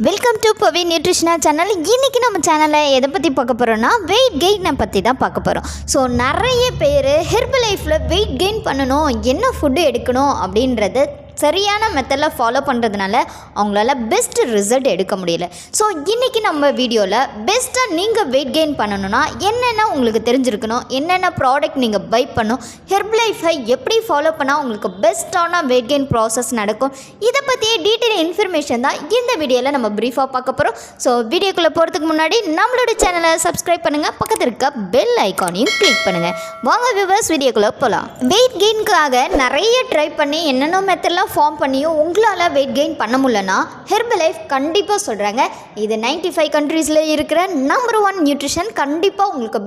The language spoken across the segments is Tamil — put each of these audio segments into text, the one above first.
Welcome to Pavi nutritional channel. இன்றைக்கி நம்ம சேனலில் எதை பற்றி பார்க்க போகிறோன்னா வெயிட் கெயினை பற்றி தான் பார்க்க போகிறோம். ஸோ நிறைய பேர் ஹெர்பல் லைஃப்பில் வெயிட் கெயின் பண்ணணும், என்ன ஃபுட்டு எடுக்கணும் அப்படின்றத சரியான மெத்தடில் ஃபாலோ பண்ணுறதுனால அவங்களால பெஸ்ட் ரிசல்ட் எடுக்க முடியல. ஸோ இன்றைக்கி நம்ம வீடியோவில் பெஸ்ட்டாக நீங்கள் வெயிட் கெயின் பண்ணணுன்னா என்னென்ன உங்களுக்கு தெரிஞ்சிருக்கணும், என்னென்ன ப்ராடக்ட் நீங்கள் பை பண்ணணும், ஹெர்பல் லைஃப்பை எப்படி ஃபாலோ பண்ணால் உங்களுக்கு பெஸ்ட்டான வெயிட் கெயின் ப்ராசஸ் நடக்கும், இதை பற்றியே டீட்டெயில் இன்ஃபர்மேஷன் தான் இந்த வீடியோவில் நம்ம ப்ரீஃபாக பார்க்க போகிறோம். ஸோ வீடியோக்குள்ளே போகிறதுக்கு முன்னாடி நம்மளோட சேனலை சப்ஸ்கிரைப் பண்ணுங்கள், பக்கத்தில் இருக்க பெல் ஐக்கானையும் கிளிக் பண்ணுங்கள். வாங்க வியூவர்ஸ் வீடியோக்குள்ளே போகலாம். வெயிட் கெயினுக்காக நிறைய ட்ரை பண்ணி என்னென்ன மெத்தடில் ஃபார்ம் பண்ணியும் உங்களால் வெயிட் கெயின் பண்ண முடியலன்னா ஹெர்பல் லைஃப் கண்டிப்பாக சொல்கிறாங்க, இது 95 கண்ட்ரீஸில் இருக்கிற நம்பர் 1 நியூட்ரிஷன், கண்டிப்பாக உங்களுக்கு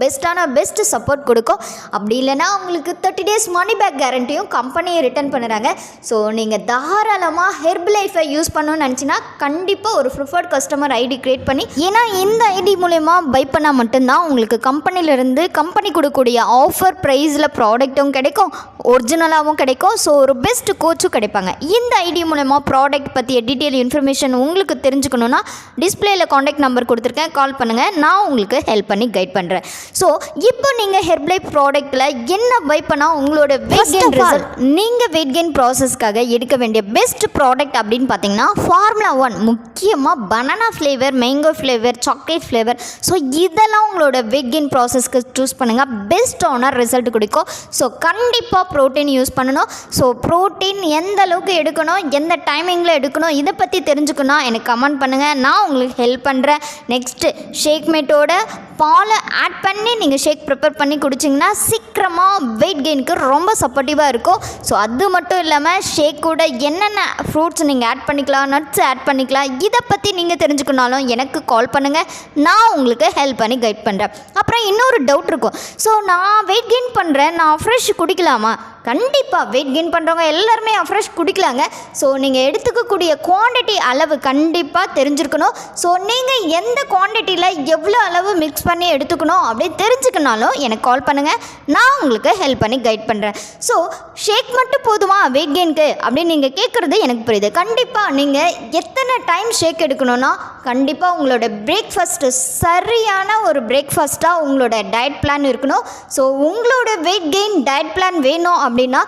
பெஸ்ட் சப்போர்ட் கொடுக்கும். அப்படி இல்லைனா உங்களுக்கு 30 days மணி பேக் கேரண்டியும் கம்பெனியை ரிட்டர்ன் பண்ணுறாங்க. ஸோ நீங்கள் தாராளமாக ஹெர்பல் லைஃபை யூஸ் பண்ணணும்னு நினச்சின்னா கண்டிப்பாக ஒரு ப்ரிஃபர்ட் கஸ்டமர் ஐடி க்ரியேட் பண்ணி, ஏன்னா இந்த ஐடி மூலயமா பை பண்ணால் மட்டும்தான் உங்களுக்கு கம்பெனிலேருந்து கம்பெனி கொடுக்கக்கூடிய ஆஃபர் ப்ரைஸில் ப்ராடக்ட்டும் கிடைக்கும், ஒரிஜினலாகவும் கிடைக்கும். ஸோ ஒரு பெஸ்ட் கோச்சும் கிடைப்பாங்க. இந்த ஐடி மூலமா ப்ராடக்ட் பற்றிய டீட்டெயில் இன்ஃபர்மேஷன் உங்களுக்கு தெரிஞ்சுக்கணுன்னா டிஸ்பிளேயில் காண்டாக்ட் நம்பர் கொடுத்துருக்கேன், கால் பண்ணுங்கள், நான் உங்களுக்கு ஹெல்ப் பண்ணி கைட் பண்ணுறேன். ஸோ இப்போ நீங்கள் ஹெர்பல் லைஃப் ப்ராடக்ட்டில் என்ன பை பண்ணால் உங்களோட வெயிட் கெயின் ரிசல்ட், நீங்கள் வெயிட் கெயின் ப்ராசஸ்க்காக எடுக்க வேண்டிய பெஸ்ட் ப்ராடக்ட் அப்படின்னு பார்த்தீங்கன்னா ஃபார்முலா 1, முக்கியமாக banana flavour, mango flavour, chocolate flavour. So இதெல்லாம் உங்களோட வெயிட் கெயின் ப்ராசஸ்க்கு சூஸ் பண்ணுங்கள், பெஸ்ட்டான ரிசல்ட் கொடுக்கும். ஸோ கண்டிப்பாக ப்ரோட்டீன் யூஸ் பண்ணணும். ஸோ ப்ரோட்டீன் எந்த அளவுக்கு எடுக்கணும், எந்த டைமிங்கில் எடுக்கணும், இதை பற்றி தெரிஞ்சுக்கணும், எனக்கு கமெண்ட் பண்ணுங்கள், நான் உங்களுக்கு ஹெல்ப் பண்ணுறேன். நெக்ஸ்ட்டு ஷேக் மேட்டோட பாலை ஆட் பண்ணி நீங்கள் ஷேக் ப்ரிப்பேர் பண்ணி குடிச்சிங்கன்னா சீக்கிரமாக வெயிட் கெயினுக்கு ரொம்ப சப்போர்ட்டிவாக இருக்கும். ஸோ அது மட்டும் இல்லாமல் ஷேக் கூட என்னென்ன ஃப்ரூட்ஸ் நீங்கள் ஆட் பண்ணிக்கலாம், நட்ஸ் ஆட் பண்ணிக்கலாம், இதை பற்றி நீங்கள் தெரிஞ்சுக்கணுனாலும் எனக்கு கால் பண்ணுங்கள், நான் உங்களுக்கு ஹெல்ப் பண்ணி கைட் பண்ணுறேன். அப்புறம் இன்னொரு டவுட் இருக்கும், ஸோ நான் வெயிட் கெயின் பண்ணுறேன், நான் ஃப்ரெஷ் குடிக்கலாமா? கண்டிப்பாக வெயிட் கெயின் பண்ணுறவங்க எல்லாருமே ஃப்ரெஷ் குடிக்கலாங்க. ஸோ நீங்கள் எடுத்துக்கக்கூடிய குவான்டிட்டி அளவு கண்டிப்பாக தெரிஞ்சிருக்கணும். ஸோ நீங்கள் எந்த குவான்டிட்டியில் எவ்வளோ அளவு மிக்ஸ் பண்ணி எடுத்துக்கணும் அப்படி தெரிஞ்சுக்கனாலும் எனக்கு கால் பண்ணுங்கள், நான் உங்களுக்கு ஹெல்ப் பண்ணி கைட் பண்ணுறேன். ஸோ ஷேக் மட்டும் போதுமா வெயிட் கெயினுக்கு அப்படின்னு நீங்கள் கேட்குறது எனக்கு புரியுது. கண்டிப்பாக நீங்கள் எத்தனை டைம் ஷேக் எடுக்கணும்னா கண்டிப்பாக உங்களோட பிரேக்ஃபாஸ்ட்டு சரியான ஒரு பிரேக்ஃபாஸ்ட்டாக உங்களோட டயட் பிளான் இருக்கணும். ஸோ உங்களோட வெயிட் கெயின் டயட் பிளான் வேணும் அப்படின்னா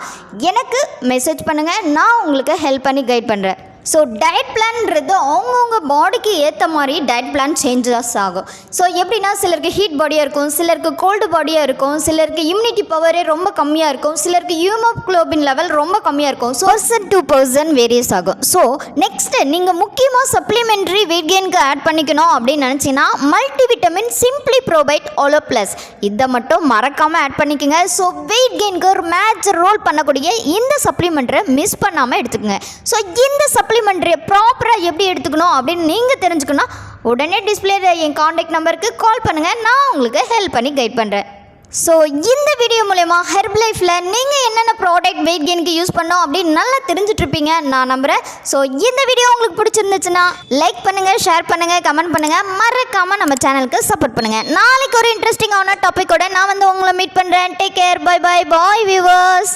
எனக்கு மெசேஜ் பண்ணுங்கள், நான் உங்களுக்கு ஹெல்ப் பண்ணி கைட் பண்ணுறேன். ஸோ டயட் பிளான்றது அவங்கவுங்க பாடிக்கு ஏற்ற மாதிரி டயட் பிளான் சேஞ்சஸ் ஆகும். ஸோ எப்படின்னா சிலருக்கு ஹீட் பாடியாக இருக்கும், சிலருக்கு கோல்டு பாடியாக இருக்கும், சிலருக்கு இம்யூனிட்டி பவரே ரொம்ப கம்மியாக இருக்கும், சிலருக்கு ஹீமோகுளோபின் லெவல் ரொம்ப கம்மியாக இருக்கும். So person to person various ஆகும். ஸோ நெக்ஸ்ட்டு நீங்கள் முக்கியமாக சப்ளிமெண்ட்ரி வெயிட் கெயினுக்கு ஆட் பண்ணிக்கணும் அப்படின்னு நினச்சிங்கன்னா மல்டிவிட்டமின் சிம்பிளி ப்ரோபைட் ஓலோ ப்ளஸ் இதை மட்டும் மறக்காமல் ஆட் பண்ணிக்கோங்க. ஸோ வெயிட் கெயினுக்கு ஒரு மேஜர் ரோல் பண்ணக்கூடிய இந்த சப்ளிமெண்ட்டை மிஸ் பண்ணாமல் எடுத்துக்கோங்க. ஸோ இந்த சப்ளிமெண்ட்ரியை ப்ராப்பராக எப்படி எடுத்துக்கணும் அப்படின்னு நீங்கள் தெரிஞ்சுக்கணும், உடனே டிஸ்பிளேல என் காண்டாக்ட் நம்பருக்கு கால் பண்ணுங்கள், நான் உங்களுக்கு ஹெல்ப் பண்ணி கைட் பண்ணுறேன். ஸோ இந்த வீடியோ மூலமா ஹெர்பல் லைஃப்பில் நீங்கள் என்னென்ன ப்ராடக்ட் வெயிட் கெயினுக்கு யூஸ் பண்ணோம் அப்படின்னு நல்லா தெரிஞ்சுட்ருப்பீங்க நான் நம்புகிறேன். ஸோ இந்த வீடியோ உங்களுக்கு பிடிச்சிருந்துச்சுன்னா லைக் பண்ணுங்கள், ஷேர் பண்ணுங்கள், கமெண்ட் பண்ணுங்கள், மறக்காமல் நம்ம சேனலுக்கு சப்போர்ட் பண்ணுங்கள். நாளைக்கு ஒரு இன்ட்ரெஸ்டிங்கான டாப்பிக்கோட நான் உங்களை மீட் பண்ணுறேன். Take care, bye bye, bye viewers.